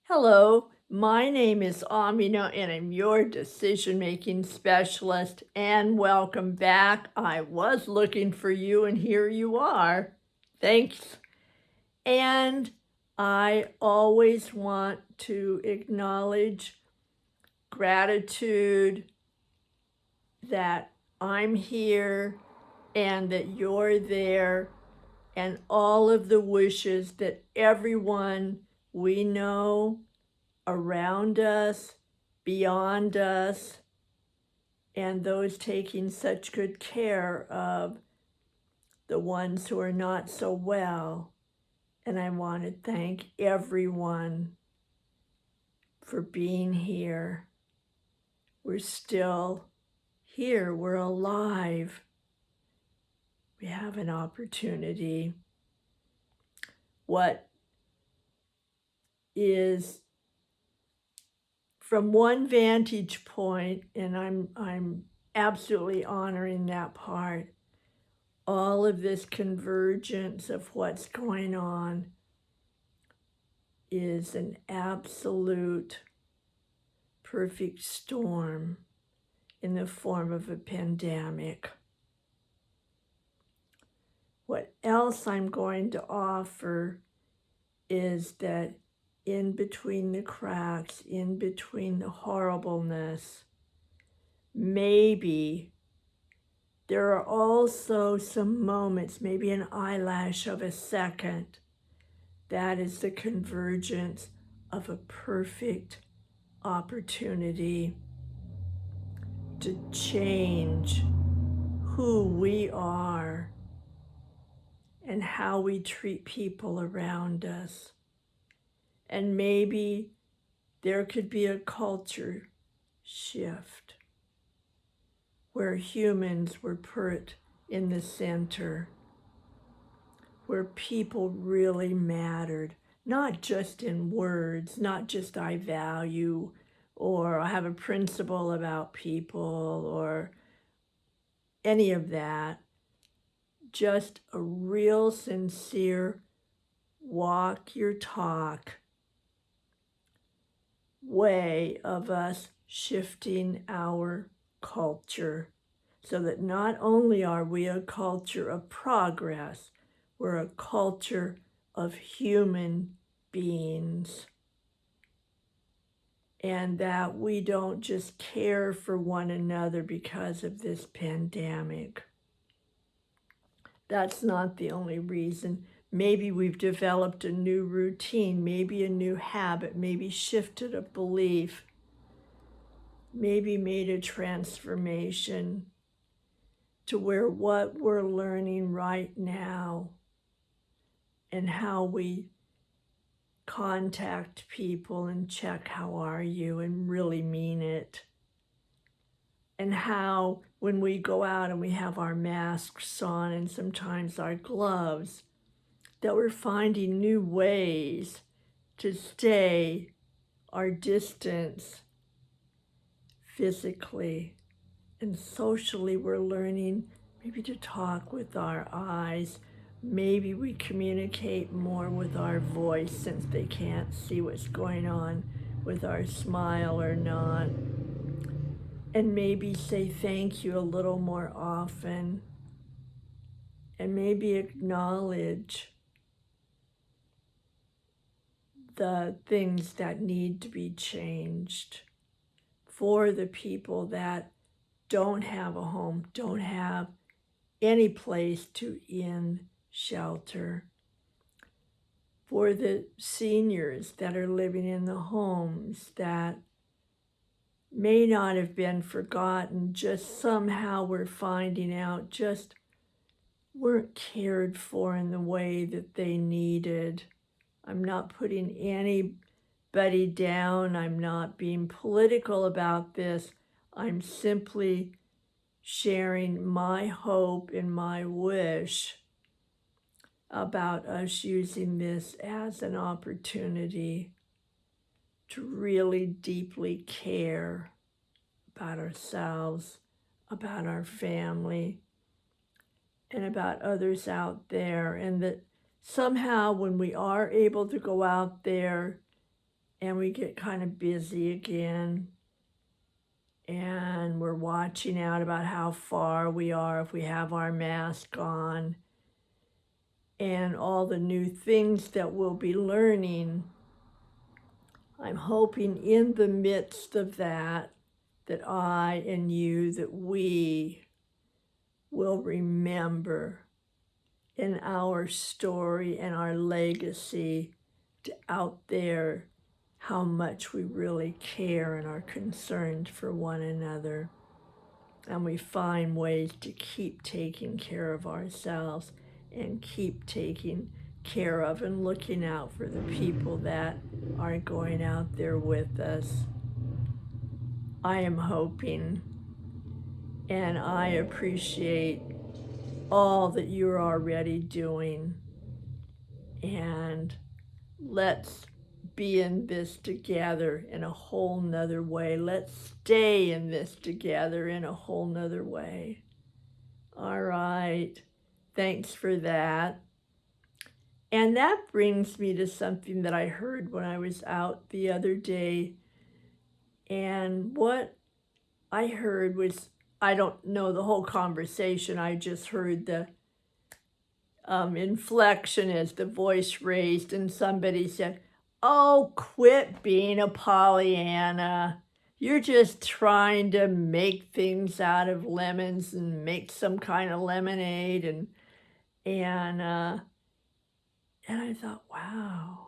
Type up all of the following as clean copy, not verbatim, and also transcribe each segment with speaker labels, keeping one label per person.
Speaker 1: Hello, my name is Amina and I'm your decision making specialist. And welcome back. I was looking for you and here you are. Thanks. And I always want to acknowledge gratitude that I'm here and that you're there, and all of the wishes that everyone we know around us, beyond us, and those taking such good care of the ones who are not so well. And I want to thank everyone for being here. We're still here, we're alive. We have an opportunity. What is from one vantage point, and I'm absolutely honoring that part, all of this convergence of what's going on is an absolute perfect storm in the form of a pandemic. What else I'm going to offer is that in between the cracks, in between the horribleness, maybe there are also some moments, maybe an eyelash of a second, that is the convergence of a perfect opportunity to change who we are and how we treat people around us. And maybe there could be a culture shift where humans were put in the center, where people really mattered, not just in words, not just I value or I have a principle about people or any of that, just a real sincere walk your talk way of us shifting our culture so that not only are we a culture of progress, we're a culture of human beings, and that we don't just care for one another because of this pandemic. That's not the only reason. Maybe we've developed a new routine, maybe a new habit, maybe shifted a belief, maybe made a transformation to where what we're learning right now and how we contact people and check how are you and really mean it, and how when we go out and we have our masks on and sometimes our gloves, that we're finding new ways to stay our distance physically and socially. We're learning maybe to talk with our eyes. Maybe we communicate more with our voice since they can't see what's going on with our smile or not. And maybe say thank you a little more often. And maybe acknowledge the things that need to be changed for the people that don't have a home, don't have any place to shelter, for the seniors that are living in the homes that may not have been forgotten, just somehow we're finding out just weren't cared for in the way that they needed. I'm not putting anybody down. I'm not being political about this. I'm simply sharing my hope and my wish about us using this as an opportunity to really deeply care about ourselves, about our family, and about others out there. And that somehow when we are able to go out there and we get kind of busy again, and we're watching out about how far we are if we have our mask on, and all the new things that we'll be learning. I'm hoping in the midst of that I and you, that we will remember in our story and our legacy out there how much we really care and are concerned for one another. And we find ways to keep taking care of ourselves and keep taking care of and looking out for the people that are going out there with us. I am hoping, and I appreciate all that you're already doing. And let's be in this together in a whole nother way. Let's stay in this together in a whole nother way. All right. Thanks for that. And that brings me to something that I heard when I was out the other day. And what I heard was, I don't know the whole conversation, I just heard the inflection as the voice raised, and somebody said, "Oh, quit being a Pollyanna. You're just trying to make things out of lemons and make some kind of lemonade." And I thought, wow.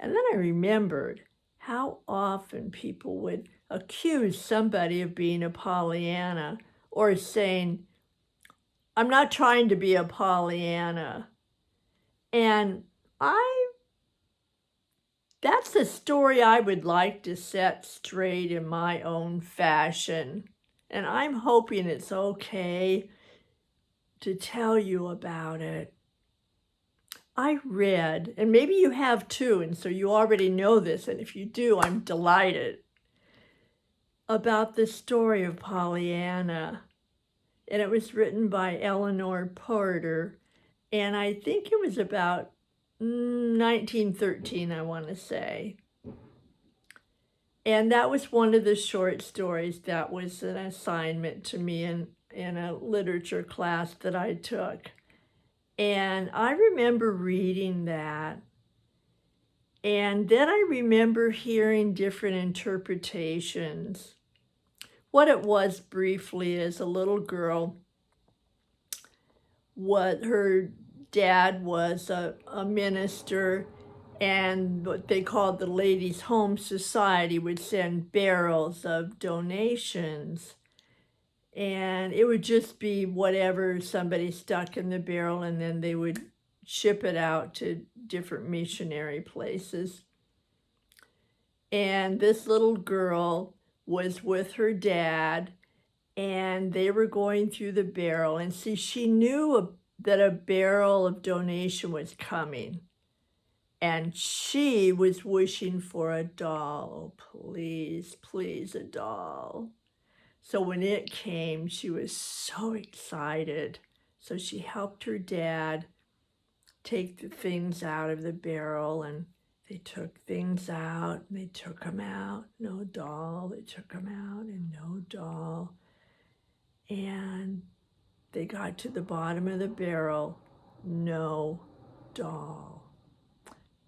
Speaker 1: And then I remembered how often people would accuse somebody of being a Pollyanna, or saying, "I'm not trying to be a Pollyanna." And that's a story I would like to set straight in my own fashion. And I'm hoping it's okay to tell you about it. I read, and maybe you have too, and so you already know this, and if you do, I'm delighted, about the story of Pollyanna. And it was written by Eleanor Porter, and I think it was about 1913, I want to say. And that was one of the short stories that was an assignment to me in a literature class that I took. And I remember reading that. And then I remember hearing different interpretations. What it was briefly is a little girl, her dad was a minister, and what they called the Ladies' Home Society would send barrels of donations. And it would just be whatever somebody stuck in the barrel, and then they would ship it out to different missionary places. And this little girl was with her dad, and they were going through the barrel. And see, she knew that a barrel of donation was coming. And she was wishing for a doll. Oh, please, please, a doll. So when it came, she was so excited. So she helped her dad take the things out of the barrel, and they took things out, and they took them out, no doll. They took them out, and no doll. And they got to the bottom of the barrel, no doll.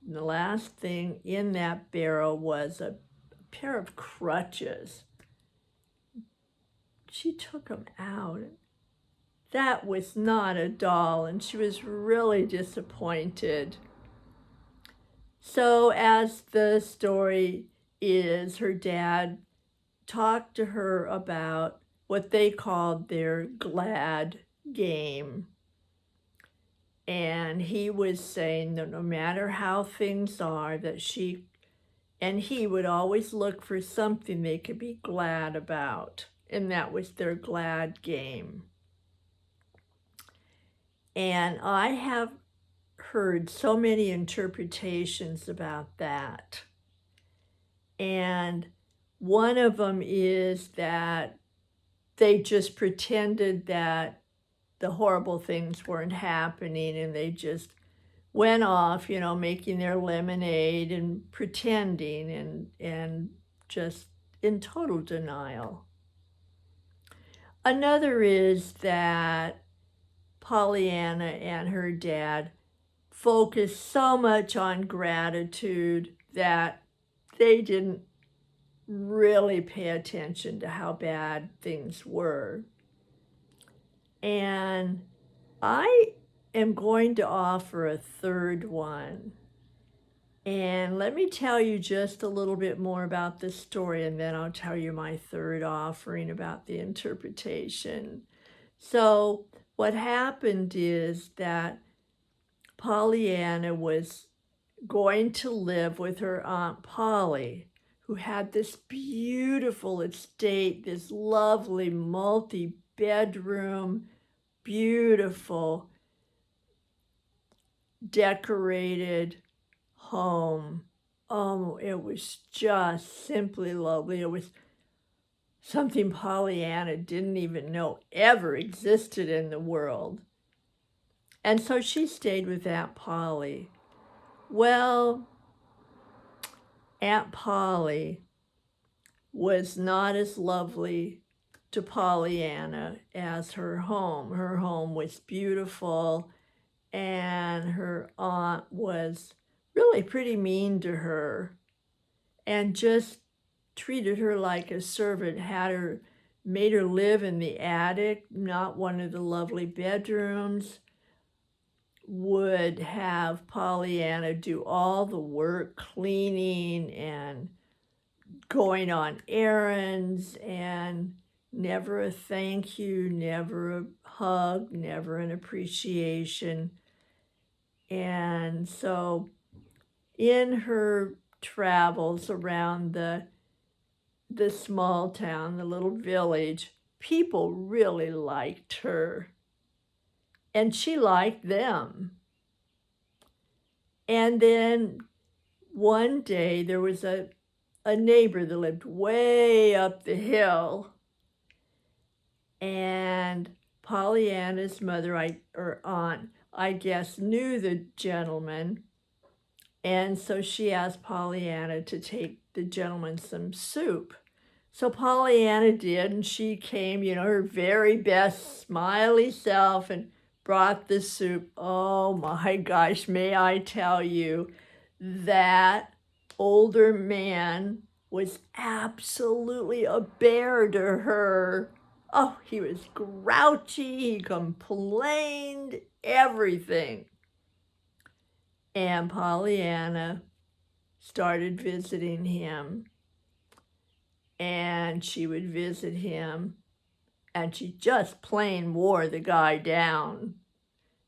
Speaker 1: And the last thing in that barrel was a pair of crutches. She took them out. That was not a doll, and she was really disappointed. So as the story is, her dad talked to her about what they called their glad game. And he was saying that no matter how things are, that she and he would always look for something they could be glad about. And that was their glad game. And I have heard so many interpretations about that. And one of them is that they just pretended that the horrible things weren't happening, and they just went off, making their lemonade and pretending and just in total denial. Another is that Pollyanna and her dad focused so much on gratitude that they didn't really pay attention to how bad things were. And I am going to offer a third one. And let me tell you just a little bit more about this story, and then I'll tell you my third offering about the interpretation. So what happened is that Pollyanna was going to live with her Aunt Polly, who had this beautiful estate, this lovely multi-bedroom, beautiful, decorated home. Oh, it was just simply lovely. It was something Pollyanna didn't even know ever existed in the world. And so she stayed with Aunt Polly. Well, Aunt Polly was not as lovely to Pollyanna as her home. Her home was beautiful, and her aunt was really pretty mean to her and just treated her like a servant, made her live in the attic, not one of the lovely bedrooms, would have Pollyanna do all the work, cleaning and going on errands, and never a thank you, never a hug, never an appreciation. And so in her travels around the small town, the little village, people really liked her. And she liked them. And then one day there was a neighbor that lived way up the hill. And Pollyanna's mother, or aunt, I guess, knew the gentleman. And so she asked Pollyanna to take the gentleman some soup. So Pollyanna did, and she came, her very best smiley self, and brought the soup. Oh my gosh, may I tell you, that older man was absolutely a bear to her. Oh, he was grouchy, he complained, everything. And Pollyanna started visiting him, and she would visit him, and she just plain wore the guy down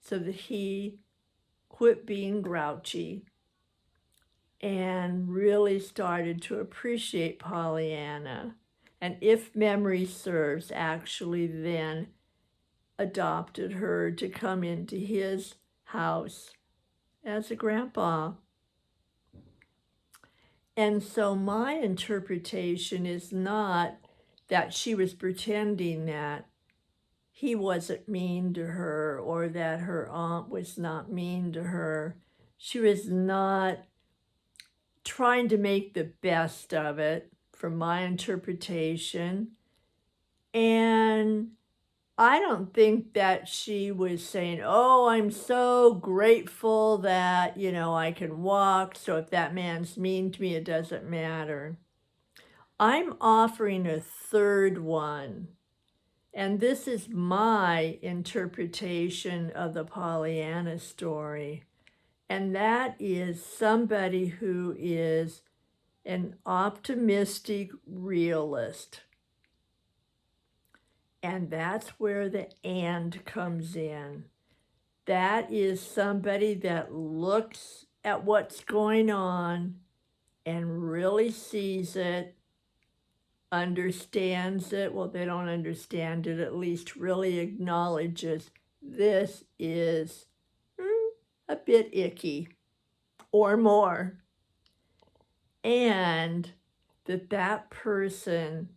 Speaker 1: so that he quit being grouchy and really started to appreciate Pollyanna. And if memory serves, actually then adopted her to come into his house as a grandpa. And so my interpretation is not that she was pretending that he wasn't mean to her or that her aunt was not mean to her. She was not trying to make the best of it, from my interpretation. And I don't think that she was saying, oh, I'm so grateful that, I can walk, so if that man's mean to me, it doesn't matter. I'm offering a third one, and this is my interpretation of the Pollyanna story, and that is somebody who is an optimistic realist. And that's where the "and" comes in. That is somebody that looks at what's going on and really sees it, understands it. Well, they don't understand it, at least really acknowledges this is a bit icky or more. And that person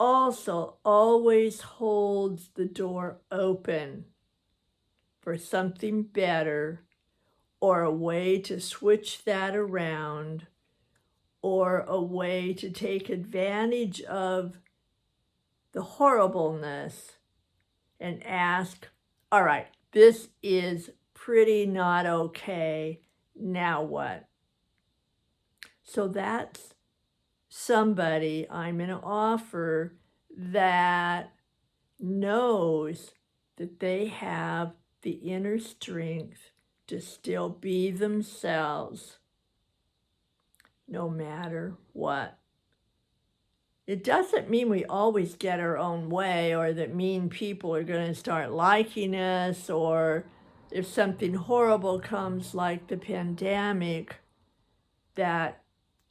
Speaker 1: also always holds the door open for something better or a way to switch that around, or a way to take advantage of the horribleness and ask, all right, this is pretty not okay, now what? So that's somebody I'm going to offer that knows that they have the inner strength to still be themselves no matter what. It doesn't mean we always get our own way, or that mean people are going to start liking us, or if something horrible comes like the pandemic, that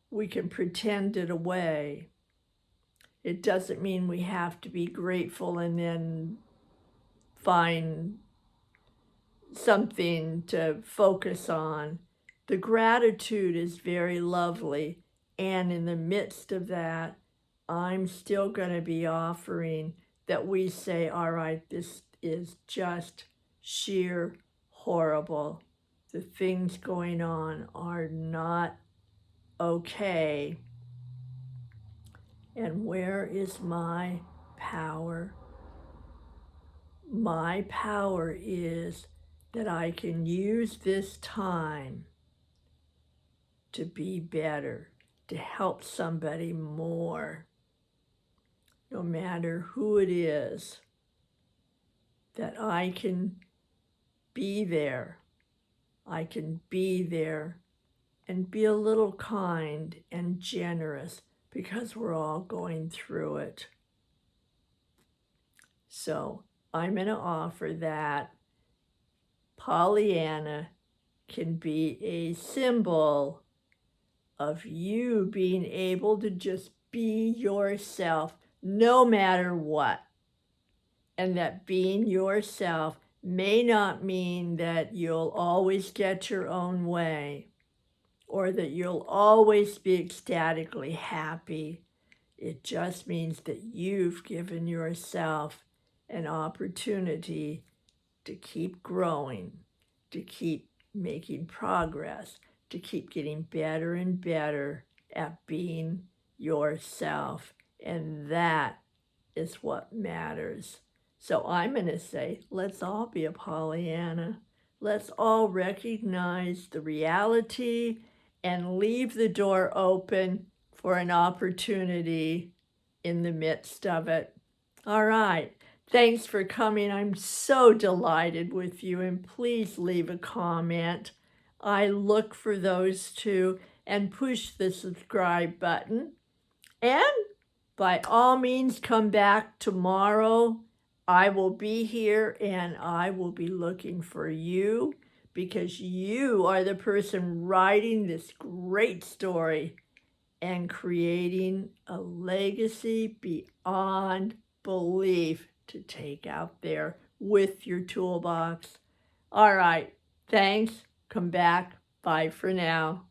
Speaker 1: we can pretend it away. It doesn't mean we have to be grateful and then find something to focus on. The gratitude is very lovely, and in the midst of that, I'm still going to be offering that we say, all right, this is just sheer horrible. The things going on are not okay. And where is my power? My power is that I can use this time to be better, to help somebody more, no matter who it is, that I can be there. I can be there and be a little kind and generous because we're all going through it. So I'm going to offer that Pollyanna can be a symbol of you being able to just be yourself no matter what. And that being yourself may not mean that you'll always get your own way, or that you'll always be ecstatically happy. It just means that you've given yourself an opportunity to keep growing, to keep making progress, to keep getting better and better at being yourself. And that is what matters. So I'm going to say, let's all be a Pollyanna. Let's all recognize the reality and leave the door open for an opportunity in the midst of it. All right. Thanks for coming. I'm so delighted with you, and please leave a comment. I look for those too, and push the subscribe button. And by all means, come back tomorrow. I will be here, and I will be looking for you, because you are the person writing this great story and creating a legacy beyond belief to take out there with your toolbox. All right, thanks. Come back. Bye for now.